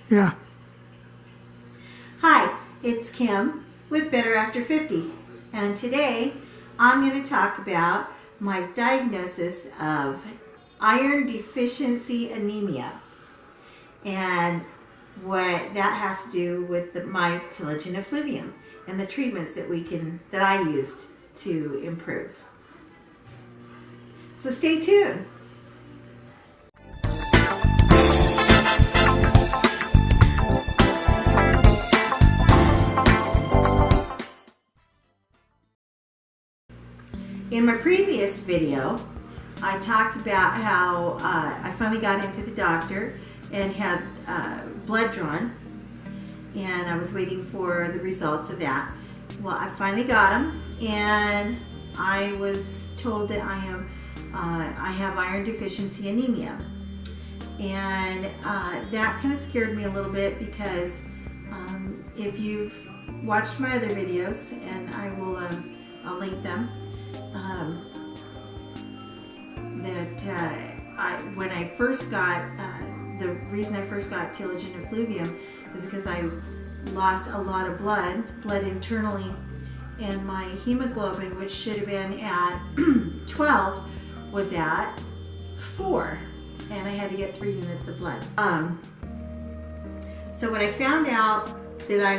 Yeah. Hi, it's Kim with Better After 50, and today I'm going to talk about my diagnosis of iron deficiency anemia and what that has to do with my Telogen effluvium and the treatments that I used to improve. So stay tuned. In my previous video, I talked about how I finally got into the doctor and had blood drawn, and I was waiting for the results of that. Well, I finally got them, and I was told that I have iron deficiency anemia, and that kind of scared me a little bit because if you've watched my other videos, and I'll link them. When I first got, the reason I first got Telogen effluvium is because I lost a lot of blood internally, and my hemoglobin, which should have been at 12, was at 4, and I had to get 3 units of blood. So when I found out that I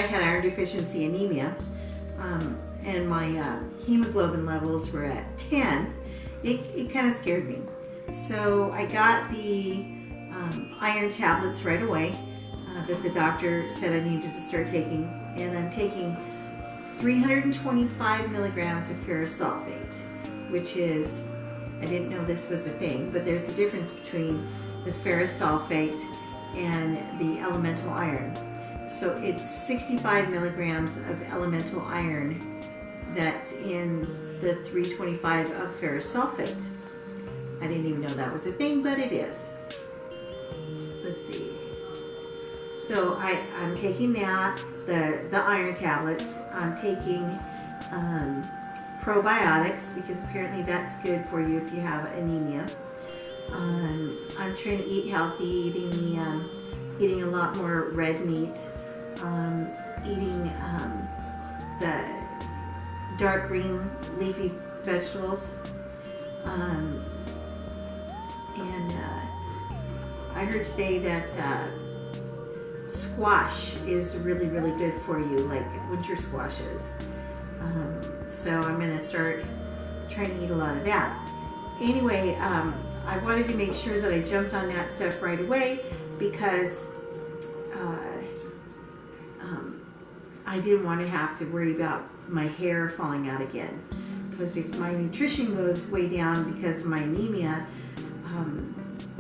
had iron deficiency anemia, and my hemoglobin levels were at 10, it kind of scared me. So I got the iron tablets right away that the doctor said I needed to start taking, and I'm taking 325 milligrams of ferrous sulfate, which is, I didn't know this was a thing, but there's a difference between the ferrous sulfate and the elemental iron. So it's 65 milligrams of elemental iron that's in the 325 of ferrous sulfate. I didn't even know that was a thing, but it is. Let's see. So I'm taking that, the iron tablets. I'm taking probiotics, because apparently that's good for you if you have anemia. I'm trying to eat healthy, eating a lot more red meat, eating the dark green leafy vegetables, and I heard today that squash is really, really good for you, like winter squashes. So I'm going to start trying to eat a lot of that. Anyway, I wanted to make sure that I jumped on that stuff right away, because I didn't want to have to worry about my hair falling out again. Because if my nutrition goes way down because of my anemia,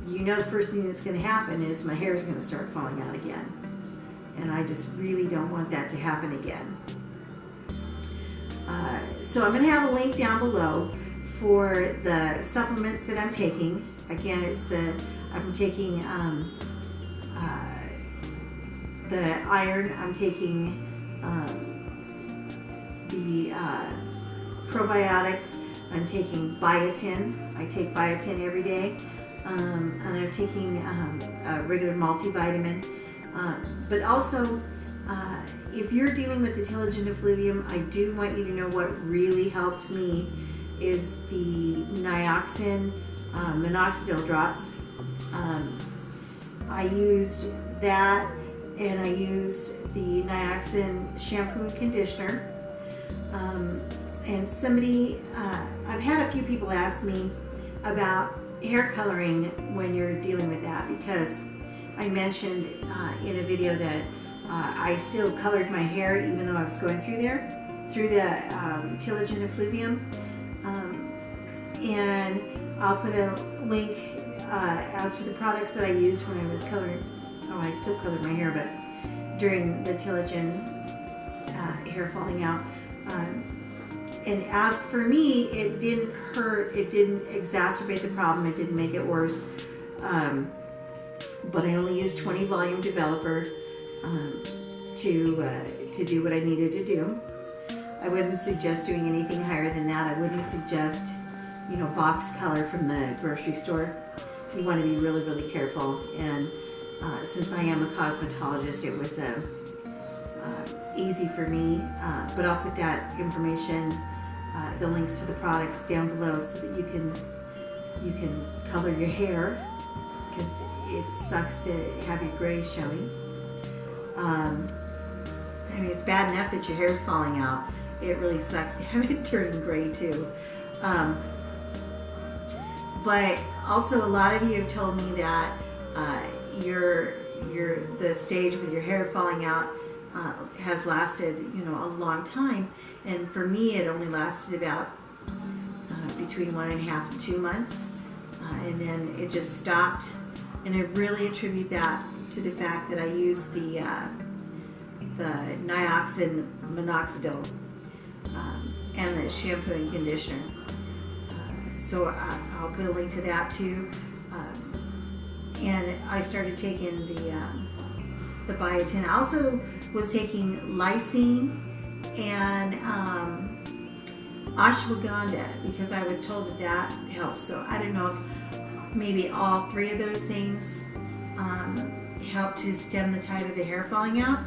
the first thing that's going to happen is my hair is going to start falling out again. And I just really don't want that to happen again. So I'm going to have a link down below for the supplements that I'm taking. Again, I'm taking the iron, I'm taking the probiotics, I'm taking biotin. I take biotin every day, and I'm taking a regular multivitamin. But also, if you're dealing with the Telogen effluvium, I do want you to know what really helped me is the Nioxin minoxidil drops. I used that, and I used the Nioxin shampoo and conditioner. And I've had a few people ask me about hair coloring when you're dealing with that, because I mentioned in a video that I still colored my hair even though I was going through the Telogen effluvium. And I'll put a link as to the products that I used when I was coloring. Oh, I still colored my hair, but during the Telogen hair falling out. And as for me, it didn't hurt, it didn't exacerbate the problem, it didn't make it worse. But I only used 20 volume developer to do what I needed to do. I wouldn't suggest doing anything higher than that. I wouldn't suggest, box color from the grocery store. You want to be really, really careful. And since I am a cosmetologist, it was easy for me. But I'll put that information, the links to the products down below, so that you can color your hair, because it sucks to have your gray showing. I mean, it's bad enough that your hair is falling out. It really sucks to have it turning gray too. But also, a lot of you have told me that the stage with your hair falling out has lasted, a long time. And for me, it only lasted about between 1.5 and 2 months, and then it just stopped. And I really attribute that to the fact that I used the nioxin minoxidil and the shampoo and conditioner. So I'll put a link to that too. And I started taking the biotin. I also was taking lysine and ashwagandha, because I was told that helps. So I don't know if maybe all three of those things help to stem the tide of the hair falling out.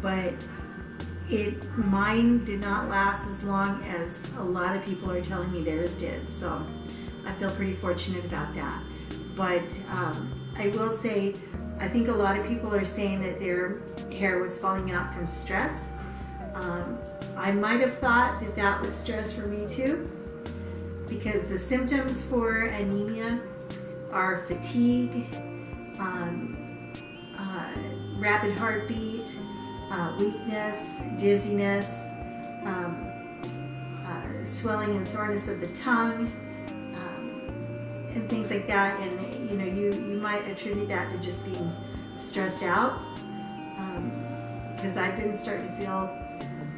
But mine did not last as long as a lot of people are telling me theirs did. So I feel pretty fortunate about that. But I will say, I think a lot of people are saying that their hair was falling out from stress. I might have thought that was stress for me too, because the symptoms for anemia are fatigue, rapid heartbeat, weakness, dizziness, swelling and soreness of the tongue, and things like that. And you might attribute that to just being stressed out, because I've been starting to feel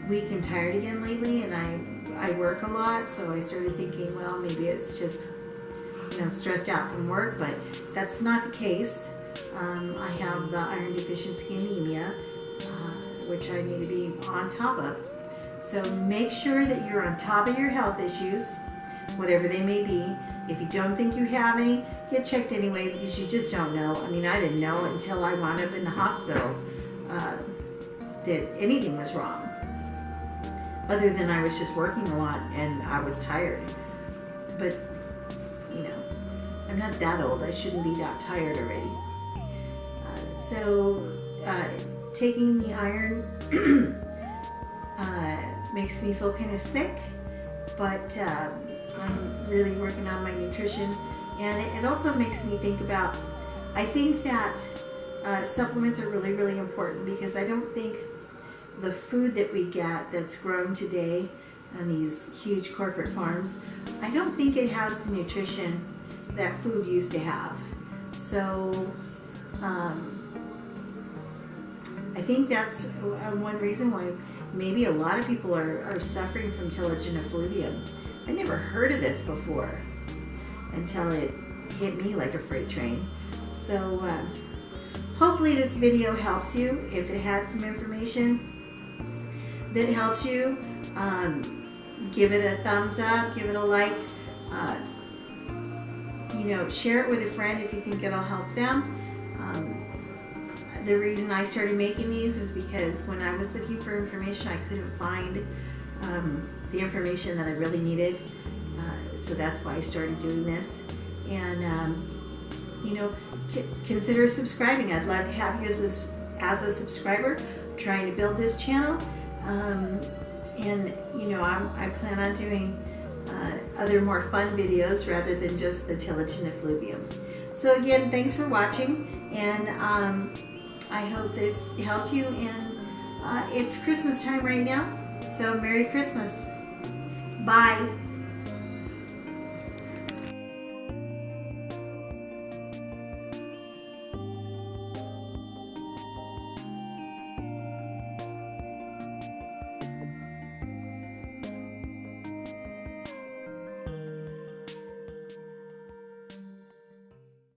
weak and tired again lately, and I work a lot, so I started thinking, well, maybe it's just stressed out from work. But that's not the case. I have the iron deficiency anemia, which I need to be on top of. So make sure that you're on top of your health issues, whatever they may be. If you don't think you have any, get checked anyway, because you just don't know. I mean, I didn't know until I wound up in the hospital that anything was wrong, other than I was just working a lot and I was tired. But I'm not that old. I shouldn't be that tired already. So taking the iron makes me feel kind of sick, but I'm really working on my nutrition. And it also makes me think about, I think that supplements are really, really important, because I don't think the food that we get that's grown today on these huge corporate farms, I don't think it has the nutrition that food used to have. So I think that's one reason why maybe a lot of people are suffering from Telogen effluvium. I never heard of this before until it hit me like a freight train. So hopefully this video helps you. If it had some information that helps you, give it a thumbs up, give it a like, share it with a friend if you think it'll help them. The reason I started making these is because when I was looking for information, I couldn't find the information that I really needed. So that's why I started doing this. And consider subscribing. I'd love to have you as a subscriber. I'm trying to build this channel, and I plan on doing other more fun videos rather than just the Telogen effluvium. So again, thanks for watching, and I hope this helped you. And it's Christmas time right now, so Merry Christmas. Bye.